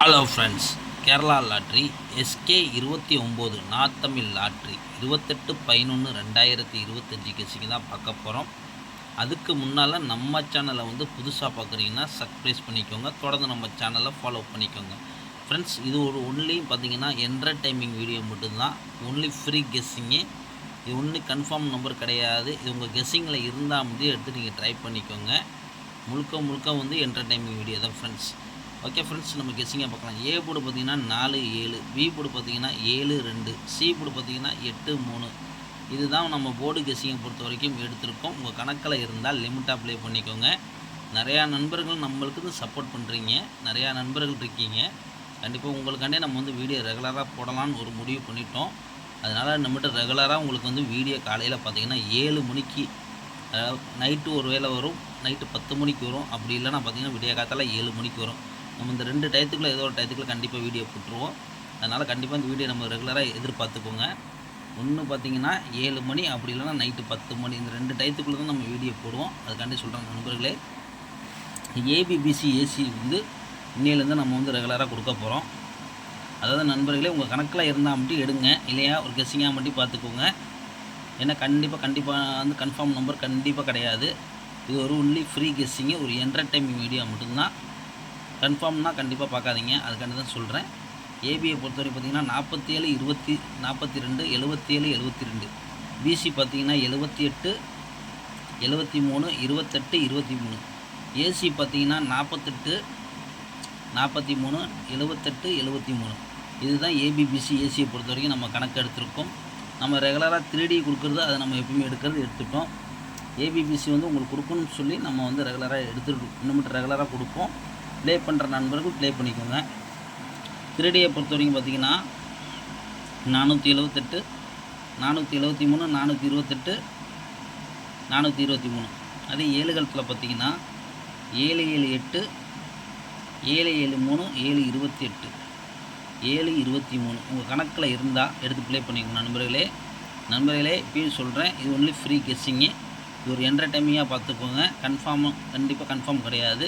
Hello friends, Kerala lottery SK 29 நார்த்தமிழ் lottery 28/11/2025 guessing தான் பார்க்க போகிறோம். அதுக்கு முன்னால் நம்ம சேனலை புதுசாக பார்க்குறீங்கன்னா சப்ஸ்கிரைப் பண்ணிக்கோங்க. தொடர்ந்து நம்ம சேனலை ஃபாலோ பண்ணிக்கோங்க. ஃப்ரெண்ட்ஸ், இது ஒரு ஒன்லி பார்த்தீங்கன்னா என்டர்டைமிங் வீடியோ மட்டும்தான். Only free guessing. இது ஒன்லி கன்ஃபார்ம் நம்பர் கிடையாது. இது உங்கள் கெஸ்ஸிங்கில் இருந்தால் எடுத்து நீங்கள் ட்ரை பண்ணிக்கோங்க. முழுக்க முழுக்க என்டர்டைமிங் வீடியோ தான் ஃப்ரெண்ட்ஸ். ஓகே ஃப்ரெண்ட்ஸ், நம்ம கெஸ்ஸிங்காக பார்க்கலாம். ஏ போர்டு பார்த்திங்கன்னா 4 7, பி போர்டு பார்த்திங்கன்னா 7 2, சி போர்டு பார்த்திங்கன்னா 8 3. இதுதான் நம்ம போர்டு கெஸ்ஸிங்கை பொறுத்த வரைக்கும் எடுத்திருக்கோம். உங்கள் கணக்கில் இருந்தால் லிமிட்டாக ப்ளே பண்ணிக்கோங்க. நிறையா நண்பர்கள் நம்மளுக்கு சப்போர்ட் பண்ணுறீங்க, நிறையா நண்பர்கள் இருக்கீங்க. கண்டிப்பாக உங்களுக்காண்டே நம்ம வீடியோ ரெகுலராக போடலான்னு ஒரு முடிவு பண்ணிட்டோம். அதனால் நம்மகிட்ட ரெகுலராக உங்களுக்கு வீடியோ காலையில் பார்த்திங்கன்னா 7 மணிக்கு, நைட்டு ஒரு வேளை வரும், நைட்டு 10 மணிக்கு வரும். அப்படி இல்லைனா பார்த்திங்கன்னா விடிய காத்தால் 7 மணிக்கு வரும். நம்ம இந்த 2 டயத்துக்குள்ளே ஏதோ ஒரு டயத்துக்குள்ளே கண்டிப்பாக வீடியோ போட்டுருவோம். அதனால் கண்டிப்பாக இந்த வீடியோ நம்ம ரெகுலராக எதிர்பார்த்துக்கோங்க. ஒன்று பார்த்திங்கன்னா 7 மணி, அப்படி இல்லைனா நைட்டு 10 மணி. இந்த 2 டயத்துக்குள்ளே தான் நம்ம வீடியோ போடுவோம். அதுக்காண்டி சொல்கிறோம் நண்பர்களே. ஏபிபிசி ஏசி இன்னையிலேருந்து நம்ம ரெகுலராக கொடுக்க போகிறோம். அதாவது நண்பர்களே, உங்கள் கணக்கில் இருந்தால் மட்டும் எடுங்க, இல்லையா ஒரு கெஸ்ஸிங்காக மட்டும் பார்த்துக்கோங்க. ஏன்னா கண்டிப்பாக கன்ஃபார்ம் நம்பர் கண்டிப்பாக கிடையாது. இது ஒரு ஒன்லி ஃப்ரீ கெஸ்ஸிங்கு, ஒரு என்டர்டைமிங் வீடியோ மட்டும்தான். கன்ஃபார்ம்னா கண்டிப்பாக பார்க்காதீங்க, அதுக்காண்டி தான் சொல்கிறேன். ஏபியை பொறுத்தவரைக்கும் பார்த்திங்கன்னா 47 20 42 77 72. பிசி பார்த்திங்கன்னா 78 73 28 23. ஏசி பார்த்திங்கன்னா 48 43 78 73. இதுதான் ஏபிபிசி ஏசியை பொறுத்த வரைக்கும் நம்ம கணக்கு எடுத்திருக்கோம். நம்ம ரெகுலராக 3D கொடுக்குறது, அதை நம்ம எப்பவுமே எடுத்துட்டோம். ஏபிபிசி உங்களுக்கு கொடுக்கணும்னு சொல்லி நம்ம ரெகுலராக இன்னும் ரெகுலராக கொடுப்போம். ப்ளே பண்ணுற நண்பர்கள் ப்ளே பண்ணிக்கோங்க. 3Dயை பொறுத்த வரைக்கும் பார்த்திங்கன்னா 478 473 428 423. அதே 7 கலத்தில் பார்த்திங்கன்னா 778 773 728 723. உங்கள் கணக்கில் இருந்தால் எடுத்து ப்ளே பண்ணிக்கோங்க நண்பர்களே. இப்பயும் சொல்கிறேன், இது ஒன்லி ஃப்ரீ கெஸ்ஸிங்கு. இது ஒரு என்டர்டைமிங்காக பார்த்துக்கோங்க. கண்டிப்பாக கன்ஃபார்ம் கிடையாது.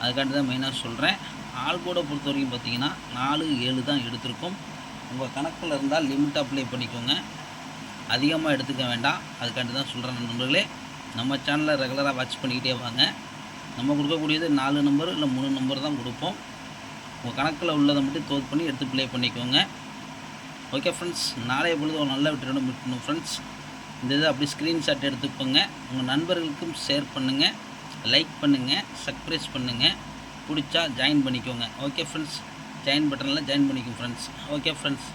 அதுக்காண்டி தான் மெயினாக சொல்கிறேன். ஆல் போர்டை பொறுத்த வரைக்கும் பார்த்திங்கன்னா 4 7 தான் எடுத்திருக்கோம். உங்கள் கணக்கில் இருந்தால் லிமிட்டாக ப்ளே பண்ணிக்கோங்க, அதிகமாக எடுத்துக்க வேண்டாம். அதுக்காண்டி தான் சொல்கிறேன் நண்பர்களே. நம்ம சேனலில் ரெகுலராக வாட்ச் பண்ணிக்கிட்டே வாங்க. நம்ம கொடுக்கக்கூடியது 4 நம்பர் இல்லை 3 நம்பர் தான் கொடுப்போம். உங்கள் கணக்கில் உள்ளதை மட்டும் தோது பண்ணி எடுத்து ப்ளே பண்ணிக்கோங்க. ஓகே ஃப்ரெண்ட்ஸ், நாளைய பொழுது ஒரு நல்ல விட்டு விட்டணும் ஃப்ரெண்ட்ஸ். இந்த இதை அப்படி ஸ்க்ரீன்ஷாட் எடுத்துக்கோங்க, உங்கள் நண்பர்களுக்கும் ஷேர் பண்ணுங்கள், லைக் பண்ணுங்கள், சப்ஸ்கிரைப் பண்ணுங்கள். பிடிச்சா ஜாயின் பண்ணிக்கோங்க. ஓகே ஃப்ரெண்ட்ஸ், ஜாயின் பட்டனில் ஜாயின் பண்ணிக்கோங்க ஃப்ரெண்ட்ஸ். Okay friends.